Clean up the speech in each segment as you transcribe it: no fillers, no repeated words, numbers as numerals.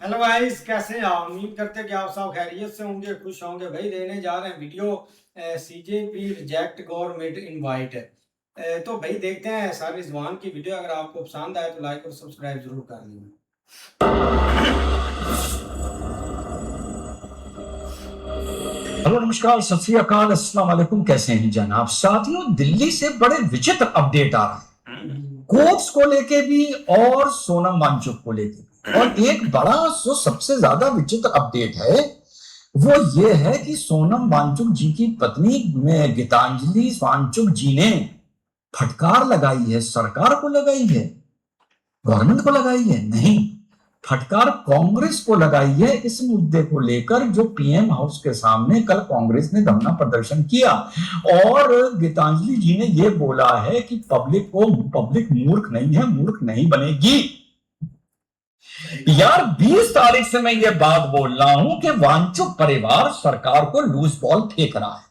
Hello guys, कैसे हैं आप? उम्मीद करते हैं कि आप सब खैरियत से होंगे, खुश होंगे। भाई देने जा रहे हैं video CJP reject government invite. तो भाई देखते हैं सर रिजवान की वीडियो। अगर आपको पसंद आए तो लाइक और सब्सक्राइब जरूर कर लेना। हेलो, नमस्कार, सत श्री अकाल, अस्सलाम वालेकुम। कैसे हैं जनाब? साथियों, दिल्ली से बड़े विचित्र अपडेट आ रहे हैं, कोर्ट्स को लेके भी और सोनम वांगचुक को लेके भी। और एक बड़ा जो सबसे ज्यादा विचित्र अपडेट है वो ये है कि सोनम वांगचुक जी की पत्नी में गीतांजलि वांगचुक जी ने फटकार लगाई है। सरकार को लगाई है, गवर्नमेंट को लगाई है? नहीं, फटकार कांग्रेस को लगाई है इस मुद्दे को लेकर जो पीएम हाउस के सामने कल कांग्रेस ने धरना प्रदर्शन किया। और गीतांजलि जी ने यह बोला है कि पब्लिक मूर्ख नहीं है, मूर्ख नहीं बनेगी। यार, 20 तारीख से मैं ये बात बोल रहा हूं कि वांचुक परिवार सरकार को लूज बॉल फेंक रहा है।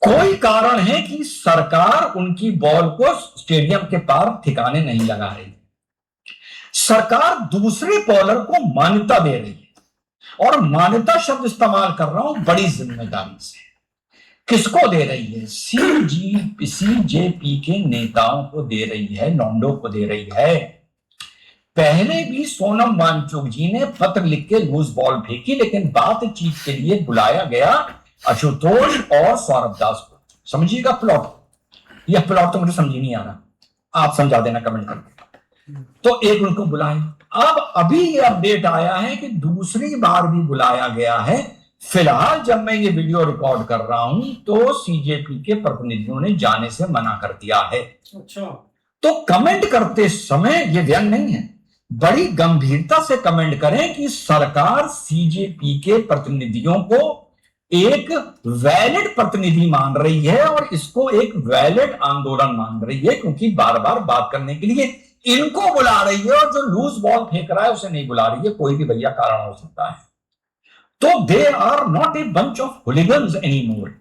कोई कारण है कि सरकार उनकी बॉल को स्टेडियम के पार ठिकाने नहीं लगा रही। सरकार दूसरे बॉलर को मान्यता दे रही है, और मान्यता शब्द इस्तेमाल कर रहा हूं बड़ी जिम्मेदारी से। किसको दे रही है? सीजेपी के नेताओं को दे रही है, लॉन्डो को दे रही है। पहले भी सोनम वांगचुक जी ने पत्र लिख के लूज बॉल फेंकी, लेकिन बातचीत के लिए बुलाया गया आशुतोष और सौरभ दास को। समझिएगा प्लॉट। यह प्लॉट तो मुझे समझ नहीं आ रहा, आप समझा देना कमेंट करके। तो एक उनको बुलाया। अब अभी ये अपडेट आया है कि दूसरी बार भी बुलाया गया है। फिलहाल जब मैं ये वीडियो रिकॉर्ड कर रहा हूं तो सीजेपी के प्रतिनिधियों ने जाने से मना कर दिया है। अच्छा, तो कमेंट करते समय ये व्यंग नहीं है, बड़ी गंभीरता से कमेंट करें कि सरकार सीजेपी के प्रतिनिधियों को एक वैलिड प्रतिनिधि मान रही है और इसको एक वैलिड आंदोलन मान रही है, क्योंकि बार बार बात करने के लिए इनको बुला रही है और जो लूज बॉल फेंक रहा है उसे नहीं बुला रही है। कोई भी भैया कारण हो सकता है। तो they are not a bunch of hooligans any more.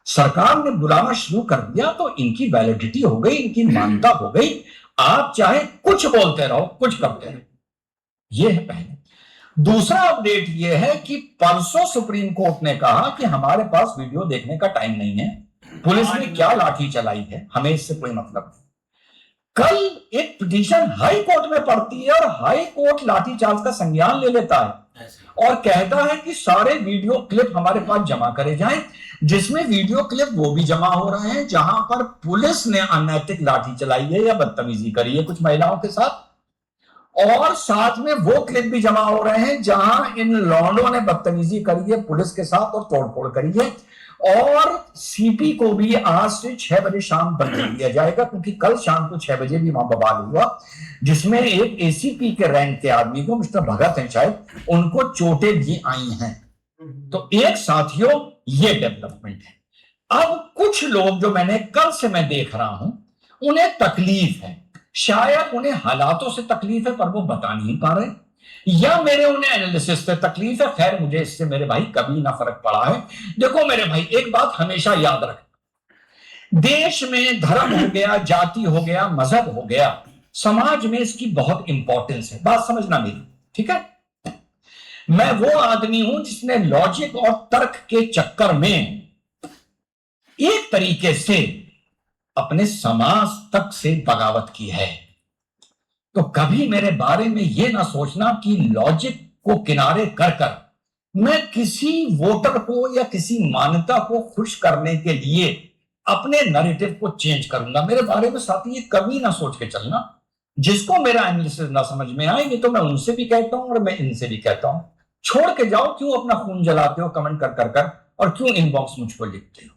सरकार ने बुलाना शुरू कर दिया तो इनकी वैलिडिटी हो गई, इनकी मान्यता हो गई। आप चाहे कुछ बोलते रहो, कुछ करते रहो। यह है पहले। दूसरा अपडेट यह है कि परसों सुप्रीम कोर्ट ने कहा कि हमारे पास वीडियो देखने का टाइम नहीं है, पुलिस ने क्या लाठी चलाई है हमें इससे कोई मतलब नहीं। कल एक पिटीशन हाई कोर्ट में पड़ती है और हाई कोर्ट लाठीचार्ज का संज्ञान ले लेता है और कहता है कि सारे वीडियो क्लिप हमारे पास जमा करे जाएं, जिसमें वीडियो क्लिप वो भी जमा हो रहे हैं जहां पर पुलिस ने अनैतिक लाठी चलाई है या बदतमीजी करी है कुछ महिलाओं के साथ, और साथ में वो क्लिप भी जमा हो रहे हैं जहां इन लॉन्डों ने बदतमीजी करी है पुलिस के साथ और तोड़फोड़ करी है। और सीपी को भी आज से 6 बजे शाम बंद कर दिया जाएगा, क्योंकि कल शाम को 6 बजे भी वहां बवाल हुआ जिसमें एक एसीपी के रैंक के आदमी को, मिस्टर भगत हैं शायद, उनको चोटें भी आई हैं। तो एक साथियों ये डेवलपमेंट है। अब कुछ लोग जो मैंने कल से मैं देख रहा हूं उन्हें तकलीफ है, शायद उन्हें हालातों से तकलीफ है पर वो बता नहीं पा रहे, या मेरे उन्हें एनालिसिस से तकलीफ है। खैर, मुझे इससे मेरे भाई कभी ना फर्क पड़ा है। देखो मेरे भाई, एक बात हमेशा याद रख, देश में धर्म हो गया, जाति हो गया, मजहब हो गया, समाज में इसकी बहुत इंपॉर्टेंस है। बात समझना मेरी, ठीक है? मैं वो आदमी हूं जिसने लॉजिक और तर्क के चक्कर में एक तरीके से अपने समाज तक से बगावत की है। तो कभी मेरे बारे में यह ना सोचना कि लॉजिक को किनारे कर कर मैं किसी वोटर को या किसी मान्यता को खुश करने के लिए अपने नैरेटिव को चेंज करूंगा। मेरे बारे में साथी ये कभी ना सोच के चलना। जिसको मेरा एनालिसिस ना समझ में आए, ये तो मैं उनसे भी कहता हूं और मैं इनसे भी कहता हूं, छोड़ के जाओ। क्यों अपना खून जलाते हो कमेंट कर कर कर, और क्यों इनबॉक्स मुझको लिखते हो?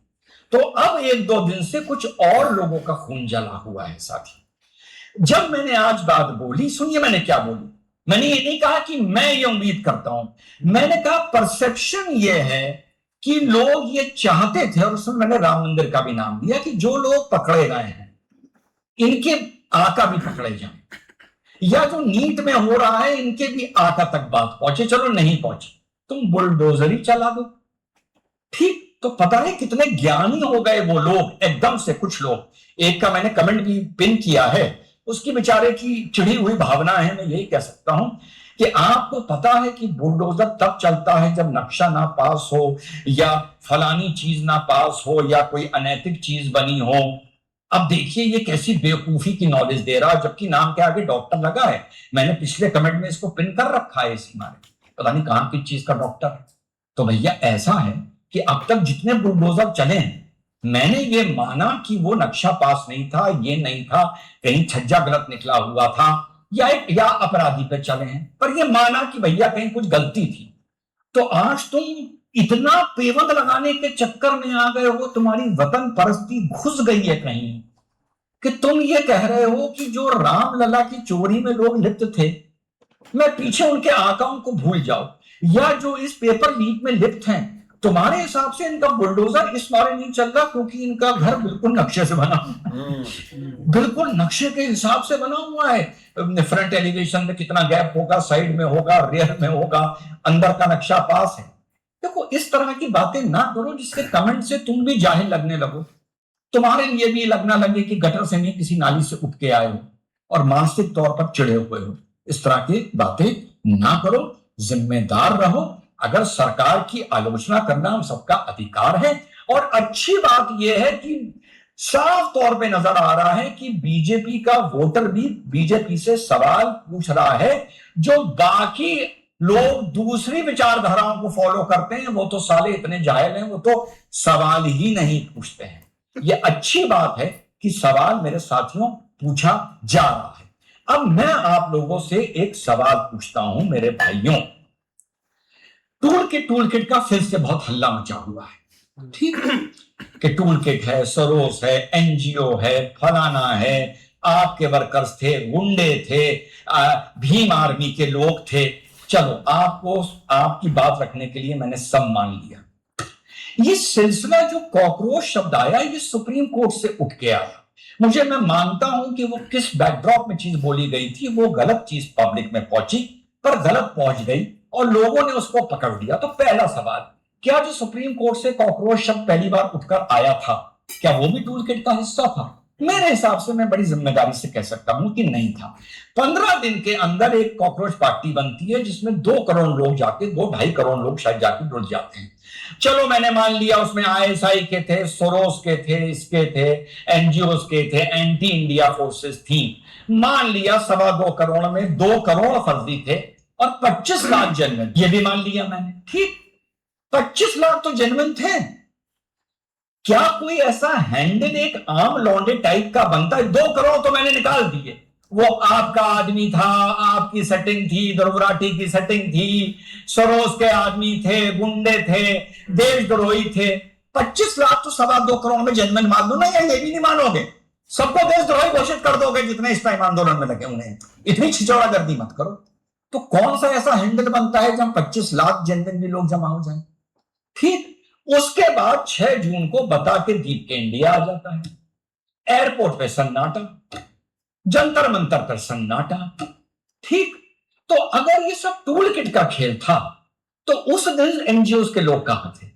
तो अब 1-2 दिन से कुछ और लोगों का खून जला हुआ है साथी। जब मैंने आज बात बोली, सुनिए मैंने क्या बोली। मैंने ये नहीं कहा कि मैं ये उम्मीद करता हूं, मैंने कहा परसेप्शन ये है कि लोग ये चाहते थे, और उसमें मैंने राम मंदिर का भी नाम दिया, कि जो लोग पकड़े गए हैं इनके आका भी पकड़े जाएं, या जो नीट में हो रहा है इनके भी आका तक बात पहुंचे। चलो नहीं पहुंची, तुम बुलडोजर ही चला दो, ठीक? तो पता है कितने ज्ञानी हो गए वो लोग एकदम से। कुछ लोग, एक का मैंने कमेंट भी पिन किया है, उसकी बेचारे की चिढ़ी हुई भावना है, मैं यही कह सकता हूं कि आपको पता है कि बुलडोजर तब चलता है जब नक्शा ना पास हो या फलानी चीज ना पास हो या कोई अनैतिक चीज बनी हो। अब देखिए ये कैसी बेवकूफी की नॉलेज दे रहा है, जबकि नाम के आगे डॉक्टर लगा है। मैंने पिछले कमेंट में इसको पिन कर रखा है इसी मारे, पता नहीं कहां किस चीज का डॉक्टर है। तो भैया ऐसा है कि अब तक जितने बुलडोजर चले हैं, मैंने ये माना कि वो नक्शा पास नहीं था, ये नहीं था, कहीं छज्जा गलत निकला हुआ था या अपराधी पे चले हैं, पर ये माना कि भैया कहीं कुछ गलती थी। तो आज तुम इतना पेवंद लगाने के चक्कर में आ गए हो, तुम्हारी वतन परस्ती घुस गई है कहीं, कि तुम ये कह रहे हो कि जो रामलला की चोरी में लोग लिप्त थे, मैं पीछे उनके आकाओं को भूल जाओ, या जो इस पेपर लीक में लिप्त हैं, तुम्हारे हिसाब से इनका बुलडोजर इस बारे नहीं चल रहा क्योंकि इनका घर बिल्कुल नक्शे से बना हुआ है, बिल्कुल नक्शे के हिसाब से बना हुआ है। फ्रंट एलिवेशन में कितना गैप होगा, साइड में होगा, रेयर में होगा, अंदर का नक्शा पास है। देखो इस तरह की बातें ना करो जिसके कमेंट से तुम भी जाहिल लगने लगो, तुम्हारे लिए भी लगना लगे कि गटर से नहीं किसी नाली से उठ के आए हो और मानसिक तौर पर चिढ़े हुए हो। इस तरह की बातें ना करो, जिम्मेदार रहो। अगर सरकार की आलोचना करना हम सबका अधिकार है, और अच्छी बात यह है कि साफ तौर पे नजर आ रहा है कि बीजेपी का वोटर भी बीजेपी से सवाल पूछ रहा है। जो बाकी लोग दूसरी विचारधाराओं को फॉलो करते हैं वो तो साले इतने जाहिल हैं, वो तो सवाल ही नहीं पूछते हैं। ये अच्छी बात है कि सवाल मेरे साथियों पूछा जा रहा है। अब मैं आप लोगों से एक सवाल पूछता हूं मेरे भाइयों। टूल किट का फिर से बहुत हल्ला मचा हुआ है, ठीक है, कि टूल किट है, सरोस है, एनजीओ है, फलाना है, आपके वर्कर्स थे, गुंडे थे, भीम आर्मी के लोग थे। चलो आपको आपकी बात रखने के लिए मैंने सब मान लिया। ये सिलसिला जो कॉकरोच शब्द आया ये सुप्रीम कोर्ट से उठ के आया। मुझे मैं मानता हूं कि वो किस बैकड्रॉप में चीज बोली गई थी, वो गलत चीज पब्लिक में पहुंची, पर गलत पहुंच गई और लोगों ने उसको पकड़ लिया। तो पहला सवाल, क्या जो सुप्रीम कोर्ट से कॉकरोच शब्द पहली बार उठकर आया था, क्या वो भी टूल किट का हिस्सा था? मेरे हिसाब से मैं बड़ी जिम्मेदारी से कह सकता हूं कि नहीं था। 15 दिन के अंदर एक कॉकरोच पार्टी बनती है जिसमें 2 करोड़ लोग जाके, 2-2.5 करोड़ लोग शायद जाके जुड़ जाते हैं। चलो मैंने मान लिया उसमें आईएसआई के थे, सोरोस के थे, इसके थे, एनजीओ के थे, एंटी इंडिया फोर्सेस थी। मान लिया 2.25 करोड़ में 2 करोड़ फर्जी थे और 25 लाख जेन्युइन, ये भी मान लिया मैंने, ठीक। 25 लाख तो जेन्युइन थे। क्या कोई ऐसा हैंडल एक आम लौंडे टाइप का बनता है? 2 करोड़ तो मैंने निकाल दिए, वो आपका आदमी था, आपकी सेटिंग थी, दुर्गराठी की सेटिंग थी, सरोस के आदमी थे, गुंडे थे, देशद्रोही थे। 25 लाख तो 2.25 करोड़ में जेन्युइन मान दो ना, या ये भी नहीं मानोगे? सबको देशद्रोही घोषित कर दोगे जितने इस टाइम आंदोलन में लगे हुए हैं। इतनी छिचौड़ा गर्दी मत करो। तो कौन सा ऐसा हैंडल बनता है जहां 25 लाख जेन्युइन भी लोग जमा हो जाए? ठीक। उसके बाद 6 जून को बता के दीप के इंडिया आ जाता है। एयरपोर्ट पे सन्नाटा, जंतर मंतर पर सन्नाटा, ठीक। तो अगर ये सब टूल किट का खेल था तो उस दिन एनजीओ के लोग कहां थे,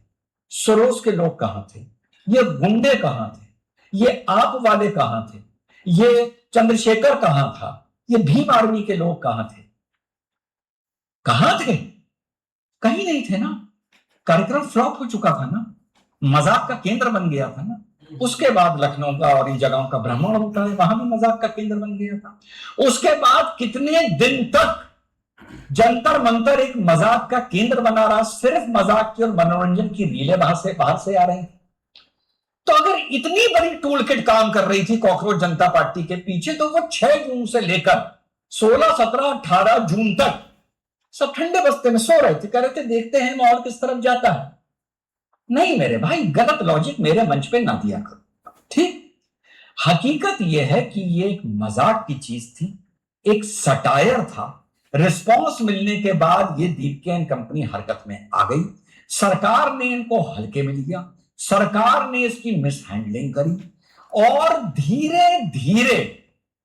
सरोस के लोग कहां थे, ये गुंडे कहां थे, ये आप वाले कहां थे, ये चंद्रशेखर कहां था, ये भीम आर्मी के लोग कहां थे? कहां थे? कहीं नहीं थे ना। कार्यक्रम फ्लॉप हो चुका था ना, मजाक का केंद्र बन गया था ना। उसके बाद लखनऊ का और इन जगहों का भ्रमण होता है, वहां भी मजाक का केंद्र बन गया था। उसके बाद कितने दिन तक जंतर मंतर एक मजाक का केंद्र बना रहा, सिर्फ मजाक की और मनोरंजन की रीलें बाहर से आ रही थी। तो अगर इतनी बड़ी टूल किट काम कर रही थी कॉकरोच जनता पार्टी के पीछे, तो वो 6 जून से लेकर 16, 17, 18 जून तक सब ठंडे बस्ते में सो रहे थे, कह रहे थे देखते हैं माहौल किस तरफ जाता है। नहीं मेरे भाई, गलत लॉजिक मेरे मंच पे ना दिया करो, ठीक। हकीकत यह है कि ये एक मजाक की चीज थी, एक सटायर था। रिस्पॉन्स मिलने के बाद ये दीपकेन कंपनी हरकत में आ गई। सरकार ने इनको हल्के में लिया, सरकार ने इसकी मिसहैंडलिंग करी और धीरे धीरे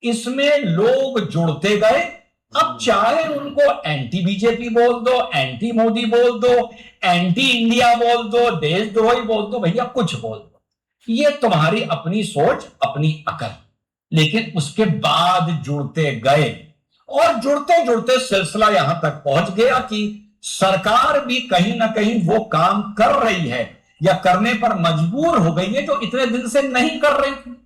इसमें लोग जुड़ते गए। अब चाहे उनको एंटी बीजेपी बोल दो, एंटी मोदी बोल दो, एंटी इंडिया बोल दो, देशद्रोही बोल दो, भैया कुछ बोल दो, ये तुम्हारी अपनी सोच, अपनी अकल। लेकिन उसके बाद जुड़ते गए और जुड़ते जुड़ते सिलसिला यहां तक पहुंच गया कि सरकार भी कहीं ना कहीं वो काम कर रही है या करने पर मजबूर हो गई है जो इतने दिन से नहीं कर रही थी।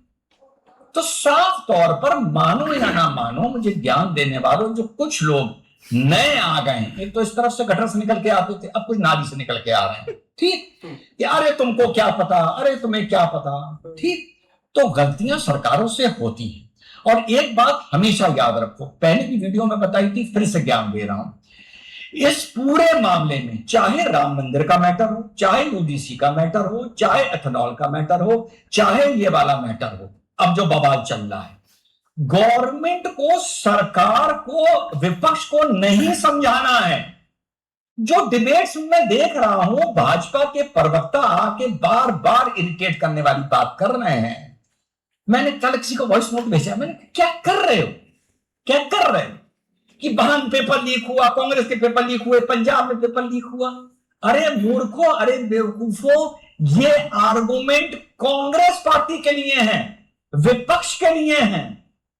तो साफ तौर पर मानो या ना मानो, मुझे ज्ञान देने वालों जो कुछ लोग नए आ गए हैं, एक तो इस तरफ से गटर से निकल के आते थे, अब कुछ नाली से निकल के आ रहे हैं, ठीक, कि अरे तुमको क्या पता, अरे तुम्हें क्या पता, ठीक। तो गलतियां सरकारों से होती हैं। और एक बात हमेशा याद रखो, पहले की वीडियो में बताई थी, फिर से ज्ञान दे रहा हूं, इस पूरे मामले में चाहे राम मंदिर का मैटर हो, चाहे यूजीसी का मैटर हो, चाहे एथेनॉल का मैटर हो, चाहे ये वाला मैटर हो, अब जो बवाल चल रहा है, गवर्नमेंट को, सरकार को, विपक्ष को नहीं समझाना है। जो डिबेट्स में देख रहा हूं, भाजपा के प्रवक्ता आके बार बार इरिटेट करने वाली बात कर रहे हैं। मैंने कल किसी को वॉइस नोट भेजा, मैंने क्या कर रहे हो, क्या कर रहे हो, कि बहन पेपर लीक हुआ, कांग्रेस के पेपर लीक हुए, पंजाब में पेपर लीक हुआ। अरे मूर्खों, अरे बेवकूफों, ये आर्गुमेंट कांग्रेस पार्टी के लिए है, विपक्ष के लिए है।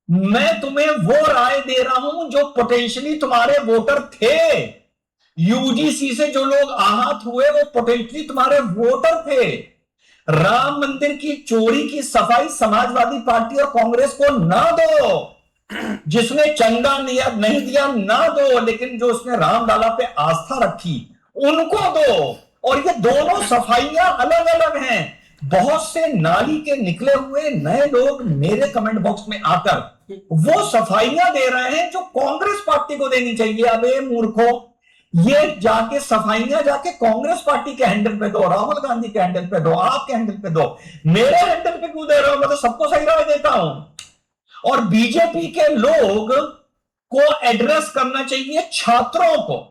मैं तुम्हें वो राय दे रहा हूं जो पोटेंशियली तुम्हारे वोटर थे। यूजीसी से जो लोग आहत हुए वो पोटेंशियली तुम्हारे वोटर थे। राम मंदिर की चोरी की सफाई समाजवादी पार्टी और कांग्रेस को ना दो। जिसने चंदा नहीं दिया ना दो, लेकिन जो उसने रामलला पे आस्था रखी उनको दो। और ये दोनों सफाइयां अलग अलग हैं। बहुत से नाली के निकले हुए नए लोग मेरे कमेंट बॉक्स में आकर वो सफाइयां दे रहे हैं जो कांग्रेस पार्टी को देनी चाहिए। अबे मूर्खों, ये जाके सफाइयां जाके कांग्रेस पार्टी के हैंडल पे दो, राहुल गांधी के हैंडल पे दो, आपके हैंडल पे दो, मेरे हैंडल पे क्यों दे रहे हो? मैं तो सबको सही राय देता हूं। और बीजेपी के लोग को एड्रेस करना चाहिए छात्रों को,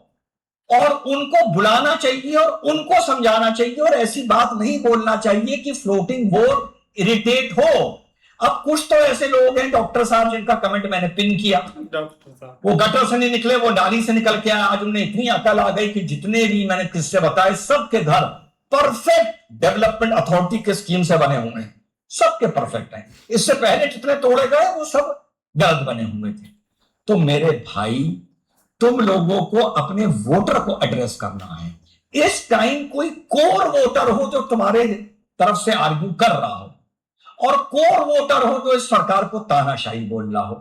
और उनको बुलाना चाहिए और उनको समझाना चाहिए, और ऐसी बात नहीं बोलना चाहिए कि फ्लोटिंग वोट इरिटेट हो। अब कुछ तो ऐसे लोग हैं, डॉक्टर साहब जिनका कमेंट मैंने पिन किया, डॉक्टर साहब वो गटर से नहीं निकले, वो नाली से निकल के आए। आज उन्हें इतनी अकल आ गई कि जितने भी मैंने किससे बताए सबके घर परफेक्ट डेवलपमेंट अथॉरिटी के स्कीम से बने हुए हैं, सबके परफेक्ट हैं। इससे पहले जितने तोड़े गए वो सब गलत बने हुए थे। तो मेरे भाई, तुम लोगों को अपने वोटर को एड्रेस करना है। इस टाइम कोई कोर वोटर हो जो तुम्हारे तरफ से आर्ग्यू कर रहा हो, और कोर वोटर हो जो इस सरकार को तानाशाही बोल रहा हो।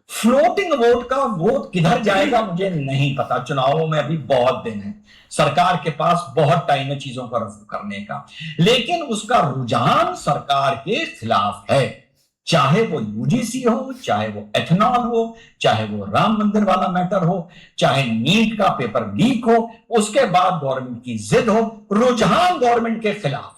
फ्लोटिंग वोट का वोट किधर जाएगा मुझे नहीं पता। चुनावों में अभी बहुत दिन है, सरकार के पास बहुत टाइम है चीजों को रफ्त करने का, लेकिन उसका रुझान सरकार के खिलाफ है। चाहे वो यूजीसी हो, चाहे वो एथेनॉल हो, चाहे वो राम मंदिर वाला मैटर हो, चाहे नीट का पेपर लीक हो, उसके बाद गवर्नमेंट की जिद हो, रुझान गवर्नमेंट के खिलाफ।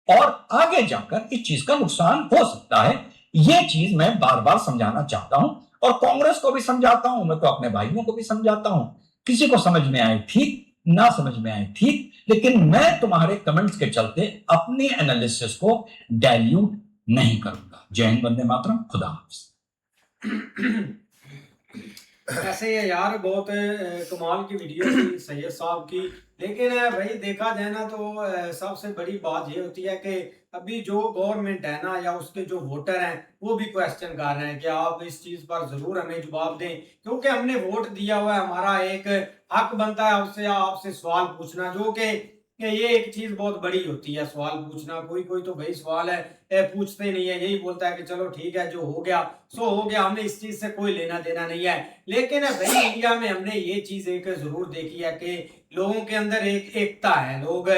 और आगे जाकर इस चीज का नुकसान हो सकता है। यह चीज मैं बार बार समझाना चाहता हूं, और कांग्रेस को भी समझाता हूं, मैं तो अपने भाइयों को भी समझाता हूं। किसी को समझ में आए ठीक, ना समझ में आए ठीक, लेकिन मैं तुम्हारे कमेंट्स के चलते अपनी एनालिसिस को डाइल्यूट नहीं करूंगा। जय हिंद, वंदे मातरम, खुदा हाफिज। ऐसे है यार, बहुत कमाल की वीडियो थी सैयद साहब की। लेकिन भाई देखा जाए ना तो सबसे बड़ी बात ये होती है कि अभी जो गवर्नमेंट है ना, या उसके जो वोटर हैं, वो भी क्वेश्चन कर रहे हैं कि आप इस चीज पर जरूर हमें जवाब दें, क्योंकि हमने वोट दिया हुआ है, हमारा एक हक बनता है उससे आपसे सवाल पूछना। जो कि ये एक चीज बहुत बड़ी होती है, सवाल पूछना। कोई कोई तो भाई सवाल है पूछते नहीं है, यही बोलता है कि चलो ठीक है, जो हो गया सो हो गया, हमें इस चीज से कोई लेना देना नहीं है। लेकिन भाई इंडिया में हमने ये चीज एक जरूर देखी है कि लोगों के अंदर एक एकता है। लोग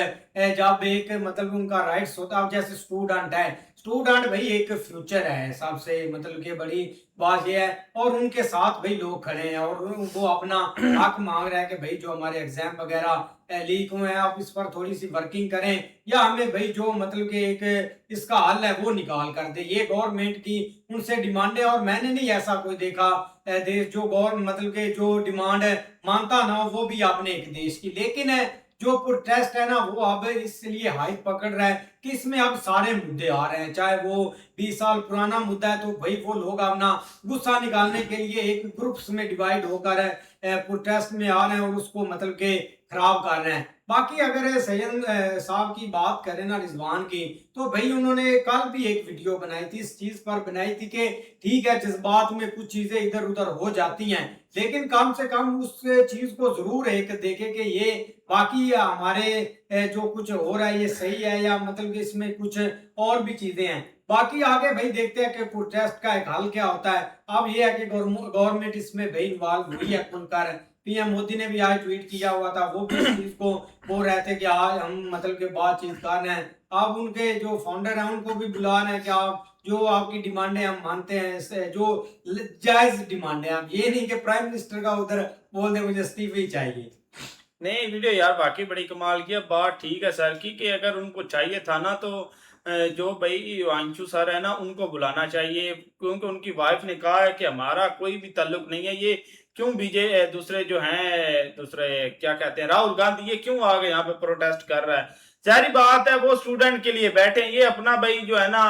जब एक मतलब उनका राइट्स होता है, जैसे स्टूडेंट है, स्टूडेंट भाई एक फ्यूचर है सबसे मतलब कि बड़ी बात यह है, और उनके साथ भाई लोग खड़े हैं, और वो अपना हक मांग रहे हैं कि भाई जो हमारे एग्जाम वगैरह लीक हुए हैं, आप इस पर थोड़ी सी वर्किंग करें, या हमें भाई जो मतलब कि एक इसका हल है वो निकाल कर दे। ये गवर्नमेंट की उनसे डिमांड है, और मैंने नहीं ऐसा कोई देखा देश जो गवर्नमेंट मतलब के जो डिमांड मानता ना हो, वो भी अपने एक देश की। लेकिन जो प्रोटेस्ट है ना, वो अब इसलिए हाइप पकड़ रहा है कि इसमें अब सारे मुद्दे आ रहे हैं। चाहे वो 20 साल पुराना मुद्दा है, तो भाई वो लोग अपना गुस्सा निकालने के लिए एक ग्रुप्स में डिवाइड होकर प्रोटेस्ट में आ रहे हैं, और उसको मतलब के खराब कर रहे हैं। बाकी अगर सैयद साहब की बात करें ना रिजवान की, तो भाई उन्होंने कल भी एक वीडियो बनाई थी, इस चीज पर बनाई थी कि ठीक है जज्बात में कुछ चीजें इधर उधर हो जाती हैं, लेकिन कम से कम उस चीज को जरूर एक देखे कि ये बाकी हमारे जो कुछ हो रहा है ये सही है या मतलब कि इसमें कुछ और भी चीजें हैं। बाकी आगे भाई देखते हैं कि प्रोटेस्ट का एक हल क्या होता है। अब ये है कि गवर्नमेंट इसमें भाई इन्वॉल्व हुई है खुलकर। पीएम मोदी ने भी आज ट्वीट किया हुआ था, वो भी इस चीज को बोल रहे थे कि आज हम मतलब कि बातचीत कर रहे हैं। अब उनके जो फाउंडर हैं उनको भी बुला रहे हैं कि आप जो आपकी डिमांडें हम मानते हैं, जो जायज डिमांडें, आप ये नहीं कि प्राइम मिनिस्टर का उधर बोल दे मुझे इस्तीफे ही चाहिए। नहीं, वीडियो यार बाकी बड़ी कमाल की है। बात ठीक है सर की कि अगर उनको चाहिए था ना तो जो भाई अंशु सर है ना उनको बुलाना चाहिए, क्योंकि उनकी वाइफ ने कहा है कि हमारा कोई भी ताल्लुक नहीं है। ये क्यों दूसरे जो हैं दूसरे क्या कहते हैं राहुल गांधी, ये क्यों आ गए यहाँ पे प्रोटेस्ट कर रहा है? जाहिर बात है वो स्टूडेंट के लिए बैठे हैं, ये अपना भाई जो है ना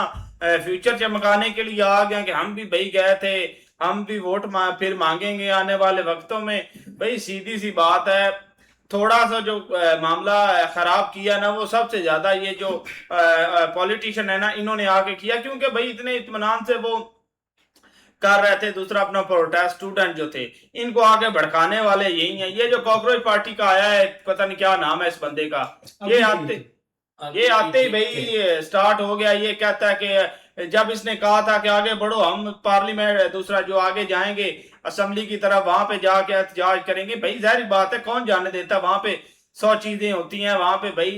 फ्यूचर चमकाने के लिए आ गए कि हम भी भाई गए थे, हम भी वोट फिर मांगेंगे आने वाले वक्तों में। भाई सीधी सी बात है, थोड़ा सा जो मामला खराब किया ना वो सबसे ज्यादा ये जो पॉलिटिशियन है ना इन्होंने आके किया, क्योंकि भाई इतने इत्मीनान से वो कर रहे थे। दूसरा अपना प्रोटेस्ट स्टूडेंट जो थे इनको आगे भड़काने वाले यही हैं। ये जो कॉकरोच पार्टी का आया है, पता नहीं क्या नाम है इस बंदे का, ये आते ही भाई स्टार्ट हो गया। ये कहता है कि जब इसने कहा था कि आगे बढ़ो, हम पार्लियामेंट दूसरा जो आगे जाएंगे असेंबली की तरफ, वहां पे जाके एहतजाज करेंगे। भाई जाहिर बात है कौन जाने देता, वहां पे 100 चीजें होती हैं। वहां पे भाई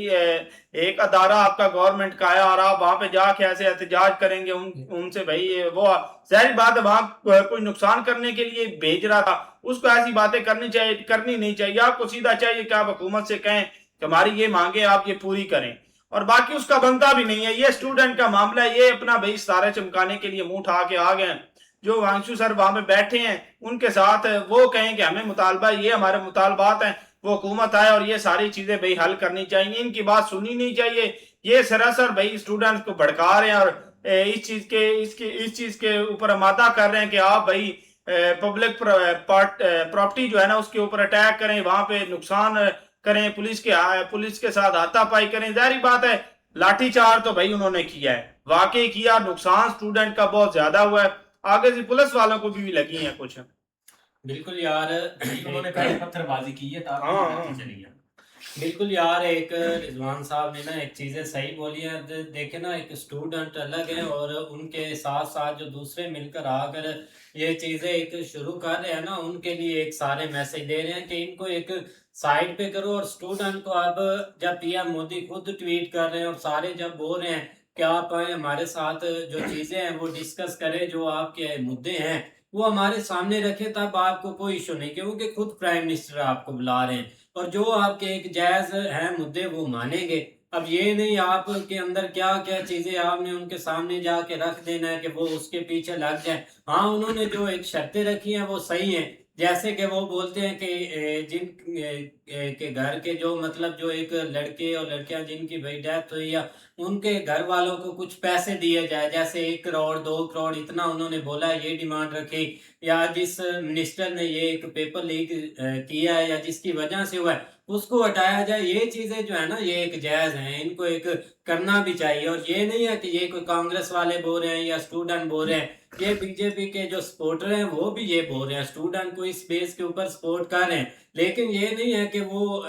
एक अदारा आपका गवर्नमेंट का है और आप वहां पे जाके ऐसे एहतजाज करेंगे उनसे, भाई वो जाहिर बात है वहां कोई नुकसान करने के लिए भेज रहा था, उसको ऐसी बातें करनी नहीं चाहिए। आपको सीधा चाहिए कि आप हुकूमत से कहें कि हमारी ये मांगे आप ये पूरी करें, और बाकी उसका बनता भी नहीं है। ये स्टूडेंट का मामला है, ये अपना भाई सारे चमकाने के लिए मुंह उठा के आ गए हैं। जो वांशु सर वहां पे बैठे हैं उनके साथ वो कहें कि हमें मुतालबा, ये हमारे मुतालबात हैं, वो हुकूमत आए और ये सारी चीजें भाई हल करनी चाहिए, इनकी बात सुननी नहीं चाहिए। ये सरासर भाई स्टूडेंट्स को भड़का रहे हैं और इस चीज के ऊपर आमादा कर रहे हैं कि आप भाई पब्लिक प्रॉपर्टी जो है ना उसके ऊपर अटैक करें, वहां पे नुकसान करें, पुलिस के साथ हाथापाई करें। जाहिर बात है लाठीचार्ज तो भाई उन्होंने किया है, वाकई किया, नुकसान स्टूडेंट का बहुत ज्यादा हुआ है। आगे से पुलिस वालों को भी लगी है कुछ। बिल्कुल यार, उन्होंने पहले पत्थरबाजी की है तब हाँ। चली है। बिल्कुल यार, एक रिजवान साहब ने ना एक चीजें सही बोली है। देखे ना, एक स्टूडेंट अलग है और उनके साथ साथ जो दूसरे मिलकर आकर ये चीजें एक शुरू कर रहे हैं ना, उनके लिए एक सारे मैसेज दे रहे हैं कि इनको एक साइड पे करो। और स्टूडेंट को अब जब पीएम मोदी खुद ट्वीट कर रहे हैं और सारे जब बोल रहे हैं कि आप हमारे साथ जो चीजें हैं वो डिस्कस करें, जो आपके मुद्दे हैं वो हमारे सामने रखे, तब आपको कोई इशू नहीं, क्योंकि खुद प्राइम मिनिस्टर आपको बुला रहे हैं और जो आपके एक जायज है मुद्दे वो मानेंगे। अब ये नहीं आपके अंदर क्या क्या चीजें आपने उनके सामने जाके रख देना है कि वो उसके पीछे लग जाए। हाँ, उन्होंने जो एक शर्तें रखी हैं वो सही हैं, जैसे कि वो बोलते हैं कि के घर के जो मतलब जो एक लड़के और लड़कियां जिनकी भाई डेथ हुई या उनके घर वालों को कुछ पैसे दिए जाए, जैसे 1 करोड़ 2 करोड़ इतना उन्होंने बोला है, ये डिमांड रखी। या जिस मिनिस्टर ने ये एक पेपर लीक किया है या जिसकी वजह से हुआ है उसको हटाया जाए। ये चीजें जो है ना ये एक जायज हैं, इनको एक करना भी चाहिए। और ये नहीं है कि ये कोई कांग्रेस वाले बोल रहे हैं या स्टूडेंट बोल रहे हैं, ये बीजेपी के जो सपोर्टर हैं वो भी ये बोल रहे हैं, स्टूडेंट को इस बेस के ऊपर सपोर्ट कर रहे हैं। लेकिन ये नहीं है कि वो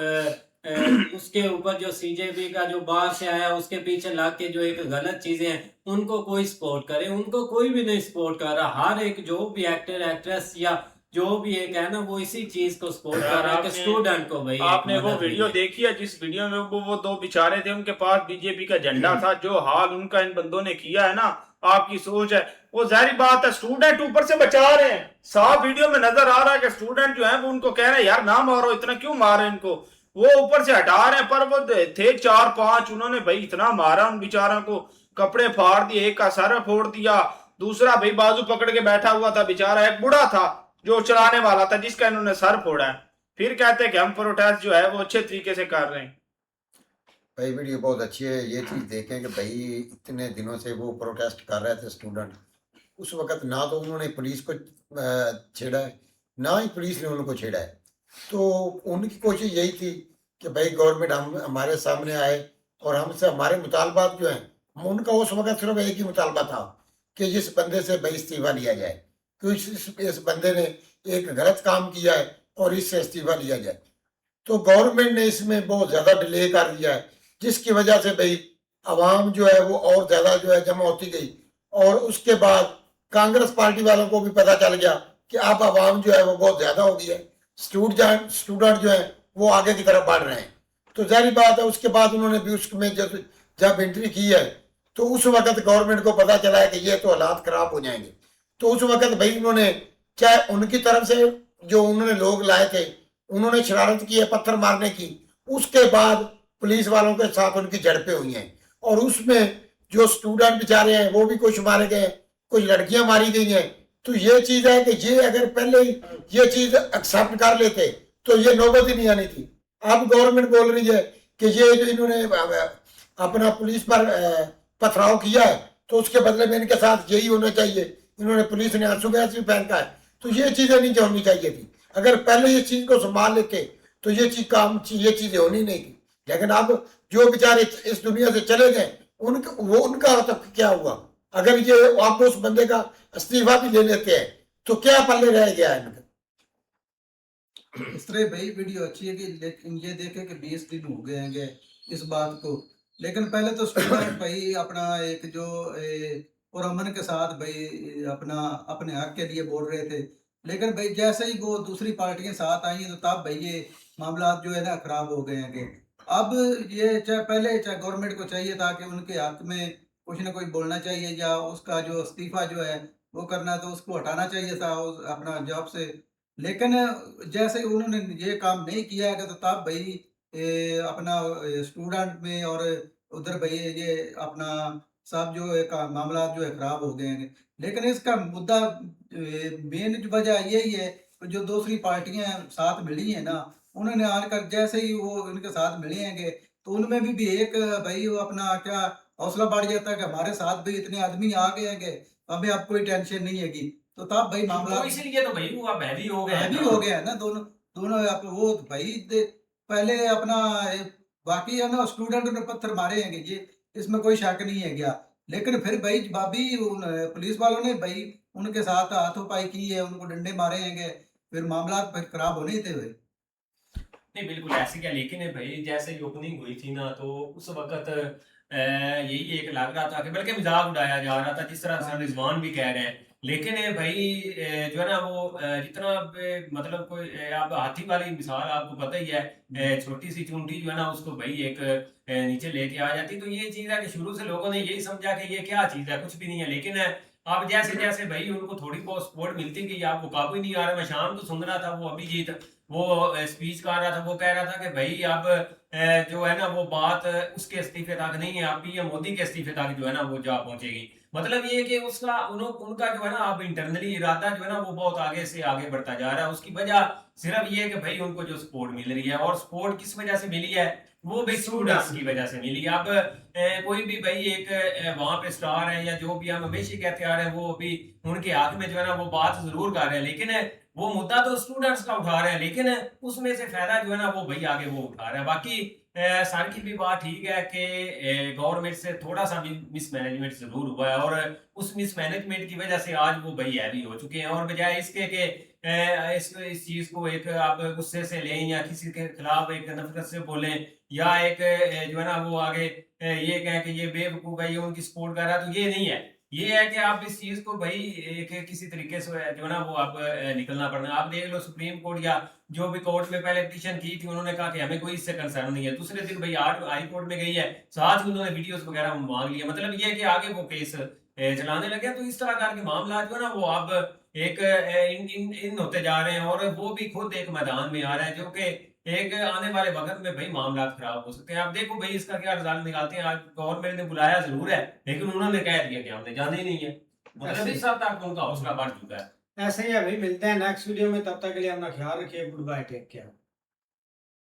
उसके ऊपर जो सीजेपी का जो बाहर से आया उसके पीछे लग के जो एक गलत चीजें हैं उनको कोई सपोर्ट करे, उनको कोई भी नहीं सपोर्ट कर रहा। हर एक जो भी एक्टर एक्ट्रेस या जो भी एक है ना वो इसी चीज को सपोर्ट कर रहा है कि स्टूडेंट को भाई आपने वो वीडियो देखी है जिस वीडियो में वो 2 बेचारे थे, उनके पास बीजेपी का झंडा था, जो हाल उनका इन बंदों ने किया है ना, आपकी सोच है वो जाहिर बात है स्टूडेंट ऊपर से बचा रहे हैं। साफ वीडियो में नजर आ रहा है कि स्टूडेंट जो है वो उनको कह रहे हैं यार ना मारो, इतना क्यों मारे इनको, वो ऊपर से हटा रहे हैं। पर वो थे 4-5, उन्होंने भाई इतना मारा उन बेचारों को, कपड़े फाड़ दिए, एक का सर फोड़ दिया, दूसरा भाई बाजू पकड़ के बैठा हुआ था बेचारा, एक बूढ़ा था जो चलाने वाला था जिसका इन्होंने सर फोड़ा है। फिर कहते हैं कि हम प्रोटेस्ट जो है वो अच्छे तरीके से कर रहे हैं। भाई वीडियो बहुत अच्छी है। ये चीज़ देखें कि भाई इतने दिनों से वो प्रोटेस्ट कर रहे थे स्टूडेंट, उस वक्त ना तो उन्होंने पुलिस को छेड़ा है, ना ही पुलिस ने उनको छेड़ा है। तो उनकी कोशिश यही थी कि भाई गवर्नमेंट हम हमारे सामने आए और हमसे हमारे मुतालबात जो हैं, उनका उस वक्त सिर्फ एक ही मुतालबा था कि इस बंदे से भाई इस्तीफा लिया जाए, क्योंकि इस बंदे ने एक गलत काम किया है और इससे इस्तीफा लिया जाए। तो गवर्नमेंट ने इसमें बहुत ज़्यादा डिले कर दिया है, जिसकी वजह से भाई आवाम जो है वो और ज़्यादा जो है जमा होती गई, और उसके बाद कांग्रेस पार्टी वालों को भी पता चल गया कि अब आवाम जो है वो बहुत ज़्यादा हो गई है, स्टूडेंट जो है वो आगे की तरफ बढ़ रहे हैं। तो जाहिर बात है उसके बाद उन्होंने भी उसमें जब एंट्री की है तो उस वक्त गवर्नमेंट को पता चला है कि ये तो हालात खराब हो जाएंगे। तो उस वक्त भाई उन्होंने, चाहे उनकी तरफ से जो उन्होंने लोग लाए थे उन्होंने शरारत की है पत्थर मारने की, उसके बाद पुलिस वालों के साथ उनकी झड़पें हुई हैं, और उसमें जो स्टूडेंट बेचारे हैं वो भी कुछ मारे गए, कुछ लड़कियां मारी गई हैं। तो ये चीज है कि ये अगर पहले ही ये चीज एक्सेप्ट कर लेते तो ये नौबत ही नहीं आनी थी। अब गवर्नमेंट बोल रही है कि ये जो इन्होंने अपना पुलिस पर पथराव किया है तो उसके बदले में इनके साथ यही होना चाहिए, इन्होंने पुलिस ने आंसू गैस भी फेंका है। तो ये चीजें नहीं होनी चाहिए थी, अगर पहले इस चीज को संभाल लेते तो ये चीजें होनी नहीं थी। लेकिन अब जो बेचारे इस दुनिया से चले गए उनका तो क्या हुआ? अगर ये आप उस बंदे का इस्तीफा भी ले लेते हैं तो क्या पल्ले रह गया है इनका? इस तरह भाई वीडियो अच्छी है कि लेकिन ये देखे कि 20 दिन हो गए हैं इस बात को। लेकिन पहले तो स्टूडेंट भाई अपना एक जो और अमन के साथ भाई अपना अपने हक के लिए बोल रहे थे, लेकिन भाई जैसे ही वो दूसरी पार्टियां साथ आई हैं तो तब भाई ये मामला जो है ना खराब हो गए हैं। अब ये चाहे गवर्नमेंट को चाहिए था कि उनके हक में कुछ ना कुछ बोलना चाहिए, या उसका जो इस्तीफा जो है वो करना, तो उसको हटाना चाहिए था अपना जॉब से। लेकिन जैसे ही उन्होंने ये काम नहीं किया है तो तब भाई अपना स्टूडेंट में और उधर भाई ये अपना सब जो है का मामला जो है खराब हो गए हैं। लेकिन इसका मुद्दा मेन वजह यही है कि जो दूसरी पार्टियां साथ मिली हैं ना, उन्होंने आकर जैसे ही वो इनके साथ मिले हैं तो उनमें भी एक भाई वो अपना क्या हौसला बढ़ जाता है कि हमारे साथ भी इतने आदमी आ गए हैं, हमें अब कोई टेंशन नहीं है। तो तब भाई मामला तो इसलिए तो भाई वो अब हैवी हो गया है हैवी ना। हो गया है ना। दोनों दोनों वो भाई पहले अपना बाकी है ना स्टूडेंट ने पत्थर मारे हैं ये, इसमें कोई शक नहीं है गया। लेकिन फिर भाई भाभी पुलिस वालों ने भाई उनके साथ हाथोपाई की है, उनको डंडे मारे हैं, फिर मामला फिर खराब होने ही थे भाई। नहीं बिल्कुल ऐसे क्या, लेकिन भाई जैसे ही ओपनिंग हुई थी ना तो उस वक्त यही एक लग रहा था कि बल्कि मजाक उड़ाया जा रहा था, जिस तरह से रिजवान भी कह रहे हैं। लेकिन भाई जो है ना वो जितना मतलब कोई आप हाथी वाली मिसाल आपको पता ही है, छोटी सी चूंटी जो है ना उसको भाई एक नीचे लेके आ जाती। तो ये चीज है कि शुरू से लोगों ने यही समझा कि ये क्या चीज है, कुछ भी नहीं है। लेकिन अब जैसे जैसे भाई उनको थोड़ी बहुत सपोर्ट मिलती गई, आपको काबू ही नहीं आ रहा। मैं शाम को सुन रहा था वो अभिजीत वो स्पीच कर रहा था, वो कह रहा था कि भाई अब जो है ना वो बात उसके इस्तीफे तक नहीं है, अब पीएम मोदी के इस्तीफे तक जो है ना वो जा पहुंचेगी। मतलब ये कि उसका उनका जो है ना अब इंटरनली इरादा जो है ना वो बहुत आगे से आगे बढ़ता जा रहा है। उसकी वजह सिर्फ ये है कि भाई उनको जो सपोर्ट मिल रही है, और सपोर्ट किस वजह से मिली है, वो भाई स्टूडेंट्स की वजह से मिली है। अब कोई भी भाई एक वहां पे स्टार है या जो भी हम हमेशा कहते आ रहे हैं, वो अभी उनके हाथ में जो है ना वो बात जरूर कर रहे हैं, लेकिन वो मुद्दा तो स्टूडेंट्स का उठा रहे हैं, लेकिन उसमें से फायदा जो है ना वो भाई आगे वो उठा रहा है। बाकी सर की भी बात ठीक है कि गवर्नमेंट से थोड़ा सा मिसमैनेजमेंट जरूर हुआ है, और उस मिसमैनेजमेंट की वजह से आज वो भाई हैवी हो चुके हैं। और बजाय इसके कि इस चीज को एक आप गुस्से से लें या किसी के खिलाफ एक नफरत से बोलें, या एक जो है ना वो आगे ये कहें कि ये बेवकूफ है, ये उनकी सपोर्ट कर रहा है, तो ये नहीं है। ये है कि आप इस चीज को भाई एक किसी तरीके से जो है ना वो आप निकलना पड़ना। आप देख लो सुप्रीम कोर्ट या जो भी कोर्ट में पहले पिटीशन की थी, उन्होंने कहा कि हमें कोई इससे कंसर्न नहीं है। दूसरे दिन भाई हाई कोर्ट में गई है, साथ ही उन्होंने वीडियोस वगैरह मांग लिया। मतलब ये है कि आगे वो केस चलाने लगे। तो इस तरह करके मामला जो है ना वो अब एक इन होते जा रहे हैं, और वो भी खुद एक मैदान में आ रहा है जो कि एक आने वाले वक्त में भाई मामला खराब हो सकते हैं। आप देखो भाई इसका क्या रिजल्ट निकालते हैं। आज गवर्नमेंट ने बुलाया जरूर है, लेकिन उन्होंने कह दिया कि हमने जाना ही नहीं है। मतलब इस हद तक उनका हौसला बढ़ चुका है। ऐसे ही है भाई, मिलते हैं नेक्स्ट वीडियो में, तब तक के लिए अपना ख्याल रखिए। Good bye, take care.